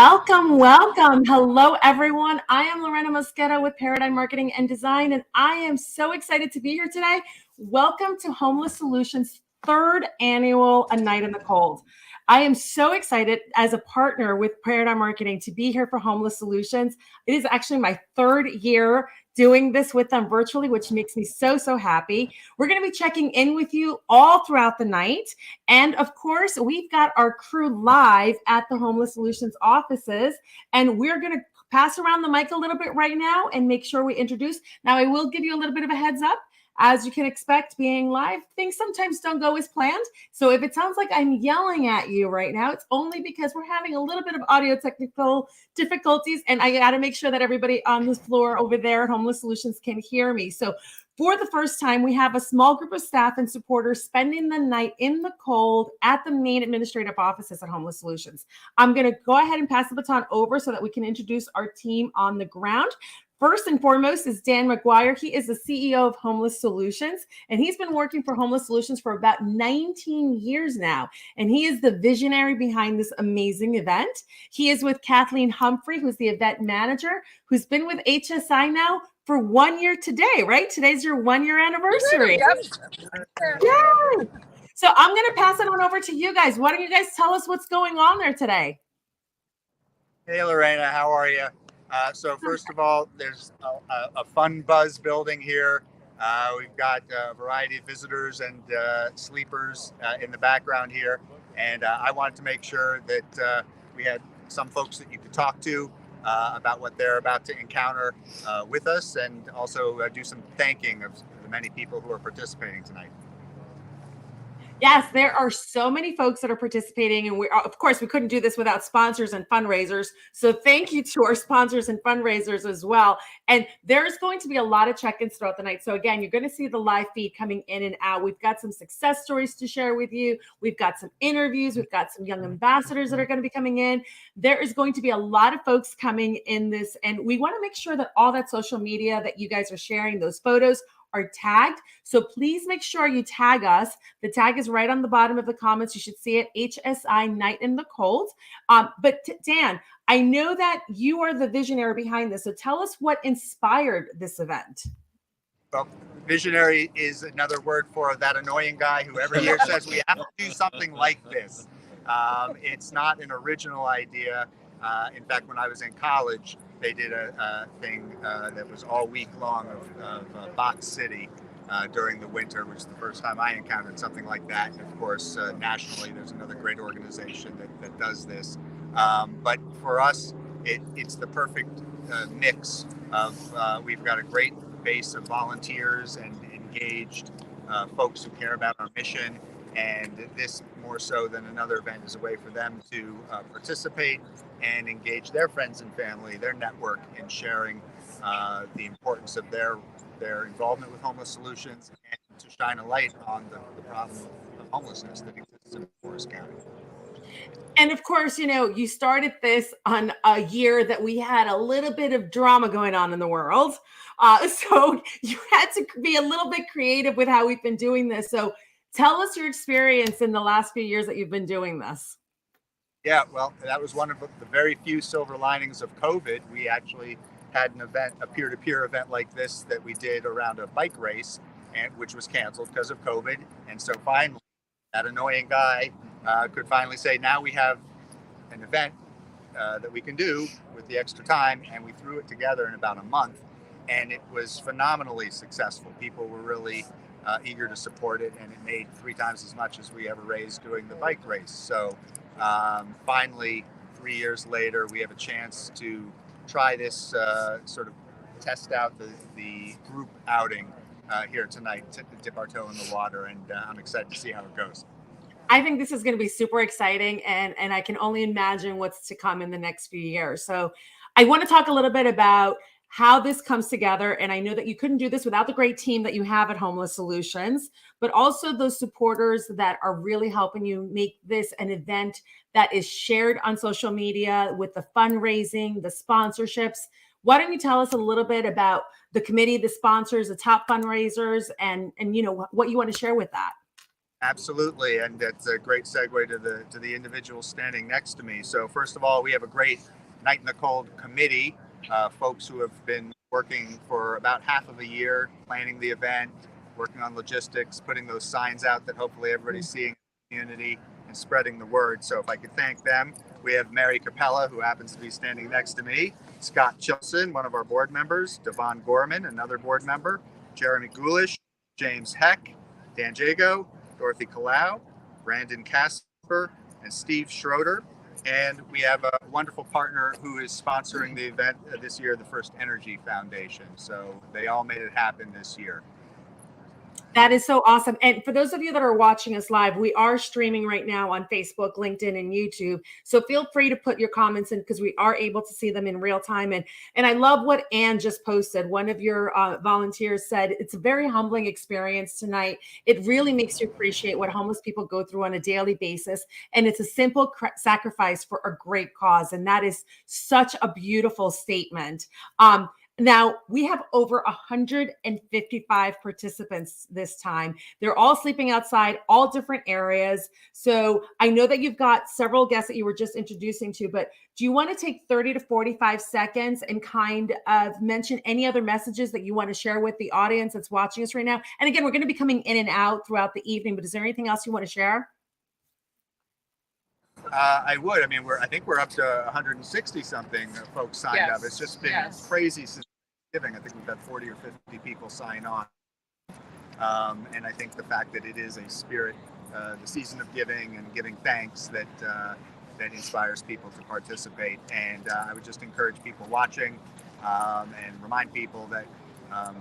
Welcome, welcome. Hello, everyone. I am Lorena Mosqueda with Paradigm Marketing and Design, and I am so excited to be here today. Welcome to Homeless Solutions' third annual A Night in the Cold. I am so excited as a partner with Paradigm Marketing to be here for Homeless Solutions. It is actually my third year doing this with them virtually, which makes me so, so happy. We're going to be checking in with you all throughout the night. And of course, we've got our crew live at the Homeless Solutions offices, and we're going to pass around the mic a little bit right now and make sure we introduce. Now, I will give you a little bit of a heads up. As you can expect, being live, things sometimes don't go as planned. So if it sounds like I'm yelling at you right now, it's only because we're having a little bit of audio technical difficulties, and I got to make sure that everybody on the floor over there at Homeless Solutions can hear me. So for the first time, we have a small group of staff and supporters spending the night in the cold at the main administrative offices at Homeless Solutions. I'm going to go ahead and pass the baton over so that we can introduce our team on the ground. First and foremost is Dan McGuire. He is the CEO of Homeless Solutions, and he's been working for Homeless Solutions for about 19 years now, and he is the visionary behind this amazing event. He is with Kathleen Humphrey, who's the event manager, who's been with HSI now for 1 year today, right? Today's your 1 year anniversary. Yay! So I'm going to pass it on over to you guys. Why don't you guys tell us what's going on there today? Hey, Lorena, how are you? So first of all, there's a fun buzz building here. We've got a variety of visitors and sleepers in the background here. And I wanted to make sure that we had some folks that you could talk to about what they're about to encounter with us, and also do some thanking of the many people who are participating tonight. Yes, there are so many folks that are participating, and of course, we couldn't do this without sponsors and fundraisers. So thank you to our sponsors and fundraisers as well. And there's going to be a lot of check-ins throughout the night. So again, you're going to see the live feed coming in and out. We've got some success stories to share with you. We've got some interviews. We've got some young ambassadors that are going to be coming in. There is going to be a lot of folks coming in this, and we want to make sure that all that social media that you guys are sharing, those photos, are tagged. So please make sure you tag us. The tag is right on the bottom of the comments. You should see it, HSI Night in the Cold. But Dan, I know that you are the visionary behind this. So tell us what inspired this event. Well, visionary is another word for that annoying guy who every year says we have to do something like this. It's not an original idea. In fact, when I was in college, they did a thing that was all week long of Box City during the winter, which is the first time I encountered something like that. And of course, nationally, there's another great organization that does this. But for us, it's the perfect mix of we've got a great base of volunteers and engaged folks who care about our mission. And this, more so than another event, is a way for them to participate and engage their friends and family, their network, in sharing the importance of their involvement with Homeless Solutions, and to shine a light on the problem of homelessness that exists in Forest County. And of course, you know, you started this on a year that we had a little bit of drama going on in the world. So you had to be a little bit creative with how we've been doing this. So tell us your experience in the last few years that you've been doing this. Yeah, well, that was one of the very few silver linings of COVID. We actually had an event, a peer-to-peer event like this that we did around a bike race, and which was canceled because of COVID. And so finally, that annoying guy could finally say, now we have an event that we can do with the extra time. And we threw it together in about a month, and it was phenomenally successful. People were really eager to support it, and it made 3 times as much as we ever raised doing the bike race. So finally, 3 years later, we have a chance to try this sort of test out the group outing here tonight, to dip our toe in the water, and I'm excited to see how it goes. I think this is going to be super exciting, and I can only imagine what's to come in the next few years. So I want to talk a little bit about how this comes together. And I know that you couldn't do this without the great team that you have at Homeless Solutions, but also those supporters that are really helping you make this an event that is shared on social media, with the fundraising, the sponsorships. Why don't you tell us a little bit about the committee, the sponsors, the top fundraisers, and you know what you want to share with that? Absolutely, and that's a great segue to the individual standing next to me. So first of all, we have a great Night in the Cold committee, folks who have been working for about half of a year, planning the event, working on logistics, putting those signs out that hopefully everybody's seeing in the community and spreading the word. So if I could thank them, we have Mary Capella, who happens to be standing next to me, Scott Chilson, one of our board members, Devon Gorman, another board member, Jeremy Gulish, James Heck, Dan Jago, Dorothy Kalau, Brandon Casper, and Steve Schroeder. And we have a wonderful partner who is sponsoring the event this year, the First Energy Foundation. So they all made it happen this year. That is so awesome. And for those of you that are watching us live, we are streaming right now on Facebook, LinkedIn, and YouTube. So feel free to put your comments in because we are able to see them in real time. And I love what Ann just posted. One of your volunteers said, it's a very humbling experience tonight. It really makes you appreciate what homeless people go through on a daily basis. And it's a simple sacrifice for a great cause. And that is such a beautiful statement. Now, we have over 155 participants this time. They're all sleeping outside, all different areas. So I know that you've got several guests that you were just introducing to, but do you want to take 30 to 45 seconds and kind of mention any other messages that you want to share with the audience that's watching us right now? And again, we're going to be coming in and out throughout the evening, but is there anything else you want to share? I would. I mean, I think we're up to 160 something folks signed up. It's just been crazy since Thanksgiving. I think we've had 40 or 50 people sign on. And I think the fact that it is a spirit, the season of giving and giving thanks that inspires people to participate. And I would just encourage people watching and remind people that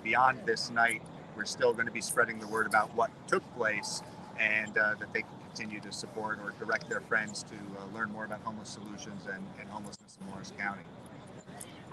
beyond this night, we're still going to be spreading the word about what took place and that they can continue to support or direct their friends to learn more about homeless solutions and homelessness in Morris County.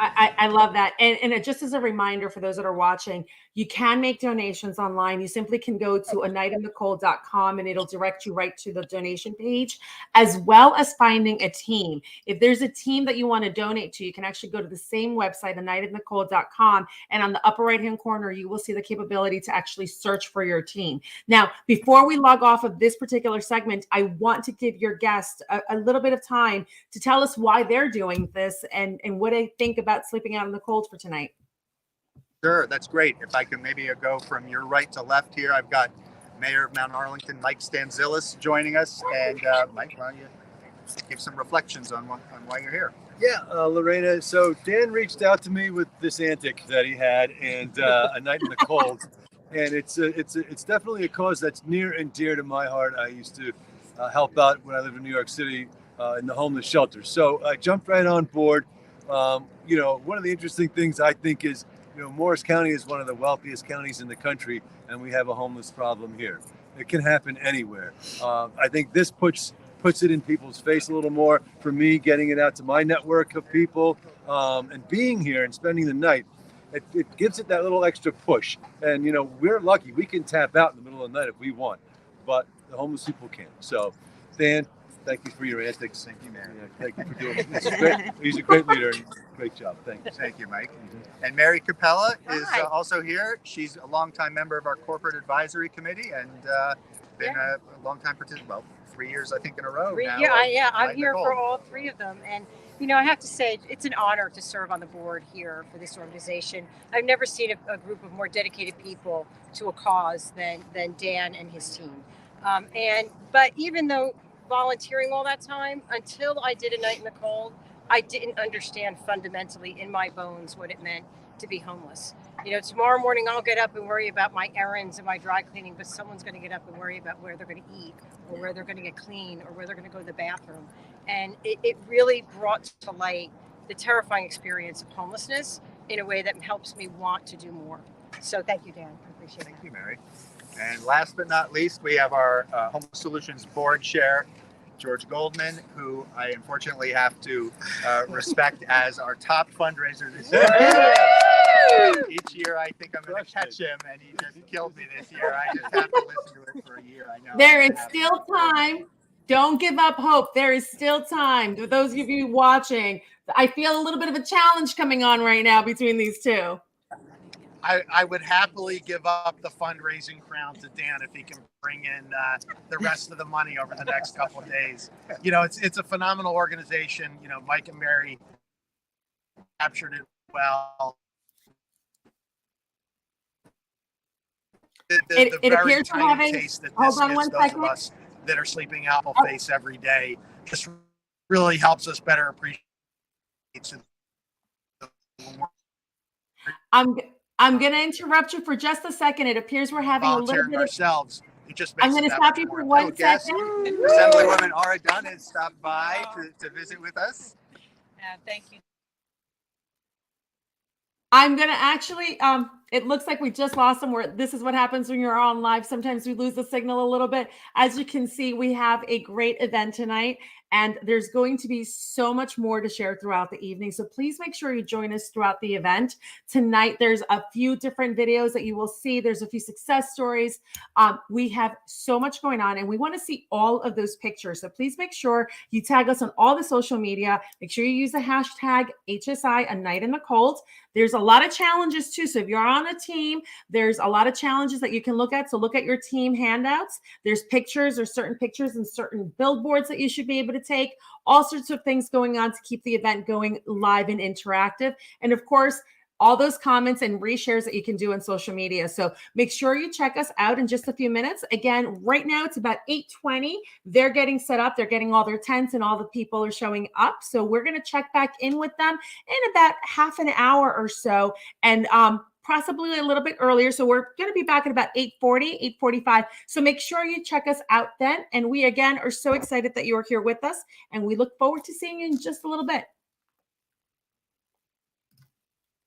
I love that. And just as a reminder for those that are watching, you can make donations online. You simply can go to anightinthecold.com and it'll direct you right to the donation page, as well as finding a team. If there's a team that you want to donate to, you can actually go to the same website, anightinthecold.com, and on the upper right-hand corner, you will see the capability to actually search for your team. Now, before we log off of this particular segment, I want to give your guests a little bit of time to tell us why they're doing this and what they think about sleeping out in the cold for tonight. Sure, that's great. If I can maybe go from your right to left here, I've got Mayor of Mount Arlington, Mike Stanzilis, joining us. And Mike, why don't you give some reflections on why you're here? Yeah, Lorena. So Dan reached out to me with this antic that he had, and a night in the cold, and it's definitely a cause that's near and dear to my heart. I used to help out when I lived in New York City in the homeless shelter. So I jumped right on board. One of the interesting things I think is, Morris County is one of the wealthiest counties in the country, and we have a homeless problem here. It can happen anywhere. I think this puts it in people's face a little more. For me, getting it out to my network of people and being here and spending the night, it gives it that little extra push. And, we're lucky. We can tap out in the middle of the night if we want, but the homeless people can't. So, Dan, thank you for your antics. Thank you, Mary. Yeah, thank you for doing it. He's a great leader. Great job. Thanks. Thank you, Mike. And Mary Capella is also here. She's a longtime member of our corporate advisory committee and been a long-time participant. Well, 3 years, I think, in a row now. I'm here for all three of them. And, I have to say, it's an honor to serve on the board here for this organization. I've never seen a group of more dedicated people to a cause than Dan and his team. But even though volunteering all that time, until I did a night in the cold, I didn't understand fundamentally in my bones what it meant to be homeless. Tomorrow morning I'll get up and worry about my errands and my dry cleaning, but someone's going to get up and worry about where they're going to eat or where they're going to get clean or where they're going to go to the bathroom. And it really brought to light the terrifying experience of homelessness in a way that helps me want to do more. So thank you, Dan. I appreciate it. Thank you, Mary. And last but not least, we have our Homeless Solutions Board Chair, George Goldman, who I unfortunately have to respect as our top fundraiser this year. Each year I think I'm going to catch him, and he just killed me this year. I just have to listen to it for a year. I know. There is still time. Don't give up hope. There is still time. For those of you watching, I feel a little bit of a challenge coming on right now between these two. I would happily give up the fundraising crown to Dan if he can bring in the rest of the money over the next couple of days. You know, it's a phenomenal organization. You know, Mike and Mary captured it well. The It very appears we're tiny having- taste that hold this on gives one those second. of us that are sleeping apple face every day just really helps us better appreciate I'm going to interrupt you for just a second. It appears we're having a little volunteering bit of. ourselves. It just makes I'm going it to that stop much you more for important. one Guess second. Assemblywoman Aura Dunn has stopped by to visit with us. Thank you. I'm going to actually, it looks like we just lost them. This is what happens when you're on live. Sometimes we lose the signal a little bit. As you can see, we have a great event tonight, and there's going to be so much more to share throughout the evening. So please make sure you join us throughout the event. Tonight, there's a few different videos that you will see. There's a few success stories. We have so much going on, and we want to see all of those pictures. So please make sure you tag us on all the social media. Make sure you use the hashtag HSI, A Night in the Cold. There's a lot of challenges too. So if you're on a team, there's a lot of challenges that you can look at. So look at your team handouts. There's pictures or certain pictures and certain billboards that you should be able to take. All sorts of things going on to keep the event going live and interactive. And of course, all those comments and reshares that you can do on social media. So make sure you check us out in just a few minutes. Again, right now it's about 8:20. They're getting set up. They're getting all their tents and all the people are showing up. So we're going to check back in with them in about half an hour or so. And possibly a little bit earlier. So we're going to be back at about 8:40, 8:45. So make sure you check us out then. And we, again, are so excited that you are here with us. And we look forward to seeing you in just a little bit.